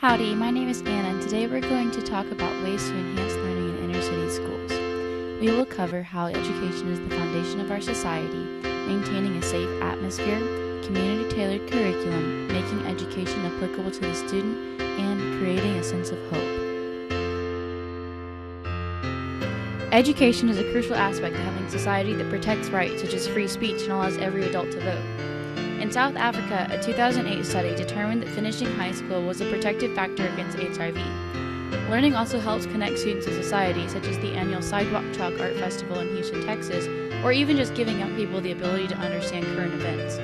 Howdy, my name is Anna, and today we're going to talk about ways to enhance learning in inner city schools. We will cover how education is the foundation of our society, maintaining a safe atmosphere, community-tailored curriculum, making education applicable to the student, and creating a sense of hope. Education is a crucial aspect of having a society that protects rights such as free speech and allows every adult to vote. In South Africa, a 2008 study determined that finishing high school was a protective factor against HIV. Learning also helps connect students to society, such as the annual Sidewalk Chalk Art Festival in Houston, Texas, or even just giving young people the ability to understand current events.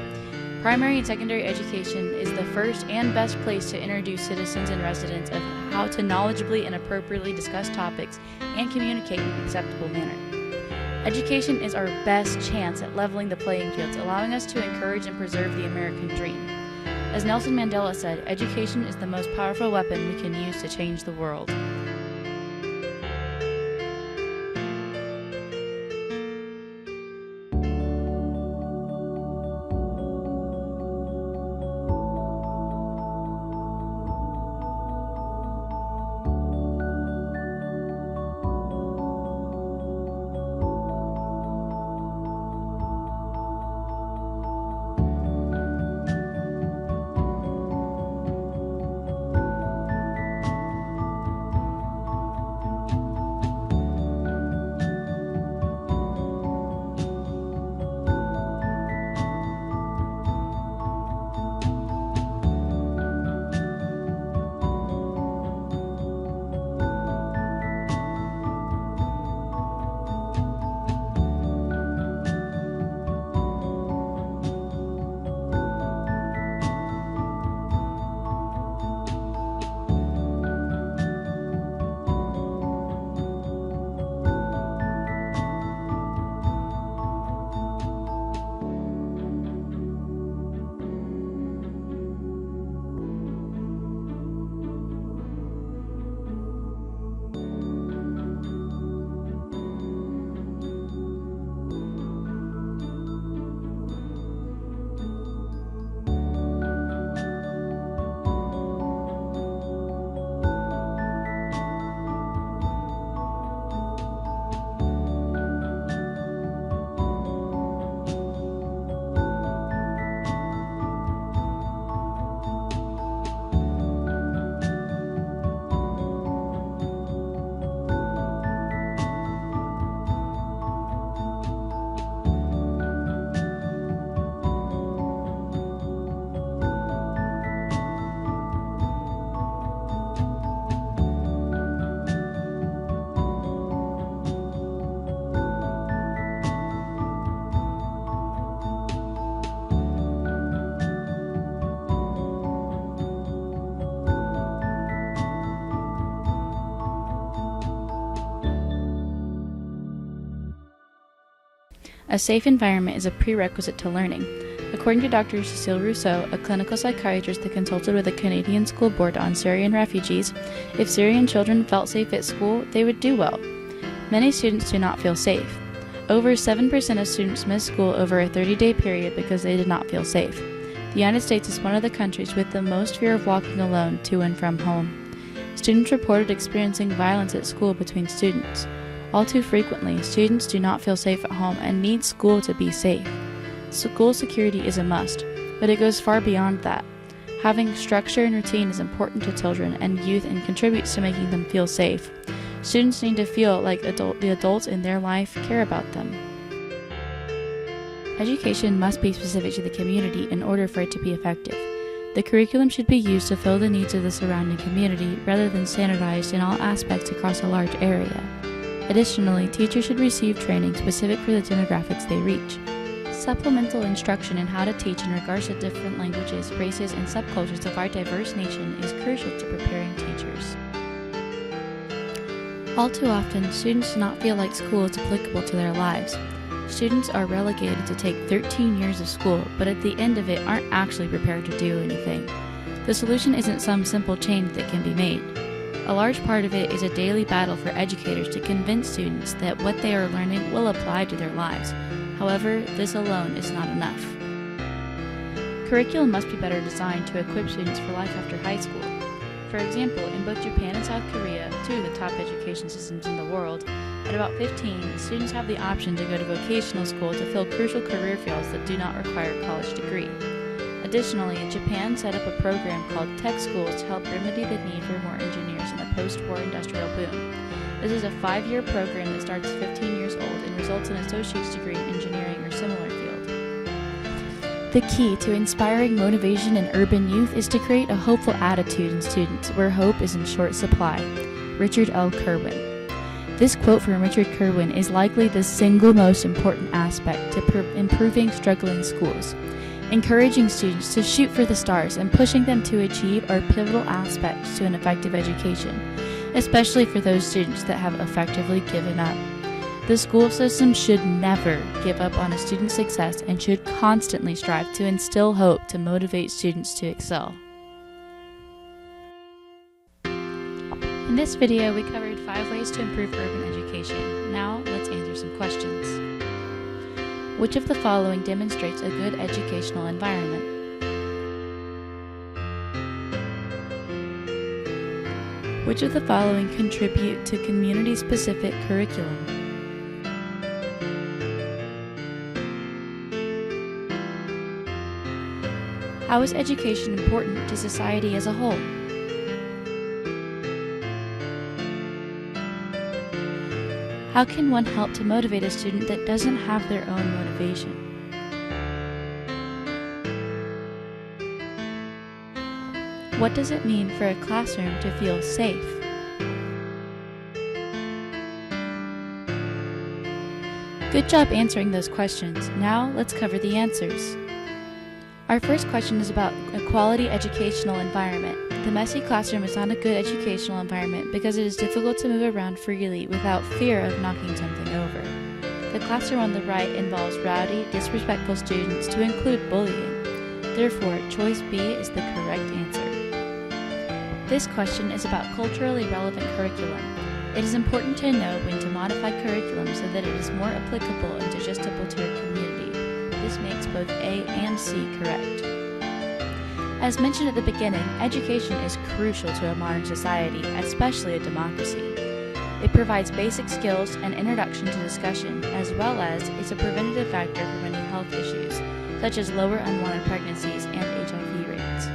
Primary and secondary education is the first and best place to introduce citizens and residents of how to knowledgeably and appropriately discuss topics and communicate in an acceptable manner. Education is our best chance at leveling the playing fields, allowing us to encourage and preserve the American dream. As Nelson Mandela said, education is the most powerful weapon we can use to change the world. A safe environment is a prerequisite to learning. According to Dr. Cecile Rousseau, a clinical psychiatrist that consulted with the Canadian School Board on Syrian refugees, if Syrian children felt safe at school, they would do well. Many students do not feel safe. Over 7% of students miss school over a 30-day period because they did not feel safe. The United States is one of the countries with the most fear of walking alone to and from home. Students reported experiencing violence at school between students. All too frequently, students do not feel safe at home and need school to be safe. School security is a must, but it goes far beyond that. Having structure and routine is important to children and youth and contributes to making them feel safe. Students need to feel like the adults in their life care about them. Education must be specific to the community in order for it to be effective. The curriculum should be used to fill the needs of the surrounding community rather than standardized in all aspects across a large area. Additionally, teachers should receive training specific for the demographics they reach. Supplemental instruction in how to teach in regards to different languages, races, and subcultures of our diverse nation is crucial to preparing teachers. All too often, students do not feel like school is applicable to their lives. Students are relegated to take 13 years of school, but at the end of it aren't actually prepared to do anything. The solution isn't some simple change that can be made. A large part of it is a daily battle for educators to convince students that what they are learning will apply to their lives. However, this alone is not enough. Curriculum must be better designed to equip students for life after high school. For example, in both Japan and South Korea, two of the top education systems in the world, at about 15, students have the option to go to vocational school to fill crucial career fields that do not require a college degree. Additionally, Japan set up a program called Tech Schools to help remedy the need for more engineers in the post-war industrial boom. This is a 5-year program that starts 15 years old and results in an associate's degree in engineering or similar field. The key to inspiring motivation in urban youth is to create a hopeful attitude in students where hope is in short supply. Richard L. Kerwin. This quote from Richard Kerwin is likely the single most important aspect to improving struggling schools. Encouraging students to shoot for the stars and pushing them to achieve are pivotal aspects to an effective education, especially for those students that have effectively given up. The school system should never give up on a student's success and should constantly strive to instill hope to motivate students to excel. In this video, we covered 5 ways to improve urban education. Now, let's answer some questions. Which of the following demonstrates a good educational environment? Which of the following contribute to community-specific curriculum? How is education important to society as a whole? How can one help to motivate a student that doesn't have their own motivation? What does it mean for a classroom to feel safe? Good job answering those questions. Now let's cover the answers. Our first question is about a quality educational environment. The messy classroom is not a good educational environment because it is difficult to move around freely without fear of knocking something over. The classroom on the right involves rowdy, disrespectful students to include bullying. Therefore, choice B is the correct answer. This question is about culturally relevant curriculum. It is important to know when to modify curriculum so that it is more applicable and digestible to your community. This makes both A and C correct. As mentioned at the beginning, education is crucial to a modern society, especially a democracy. It provides basic skills and introduction to discussion, as well as is a preventative factor for many health issues, such as lower unwanted pregnancies and HIV rates.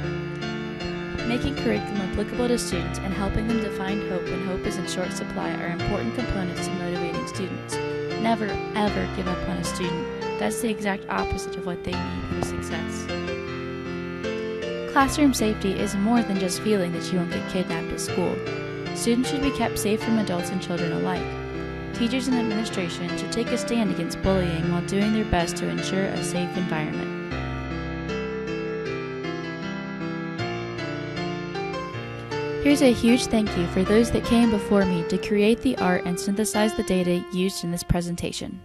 Making curriculum applicable to students and helping them to find hope when hope is in short supply are important components to motivating students. Never, ever give up on a student. That's the exact opposite of what they need for success. Classroom safety is more than just feeling that you won't get kidnapped at school. Students should be kept safe from adults and children alike. Teachers and administration should take a stand against bullying while doing their best to ensure a safe environment. Here's a huge thank you for those that came before me to create the art and synthesize the data used in this presentation.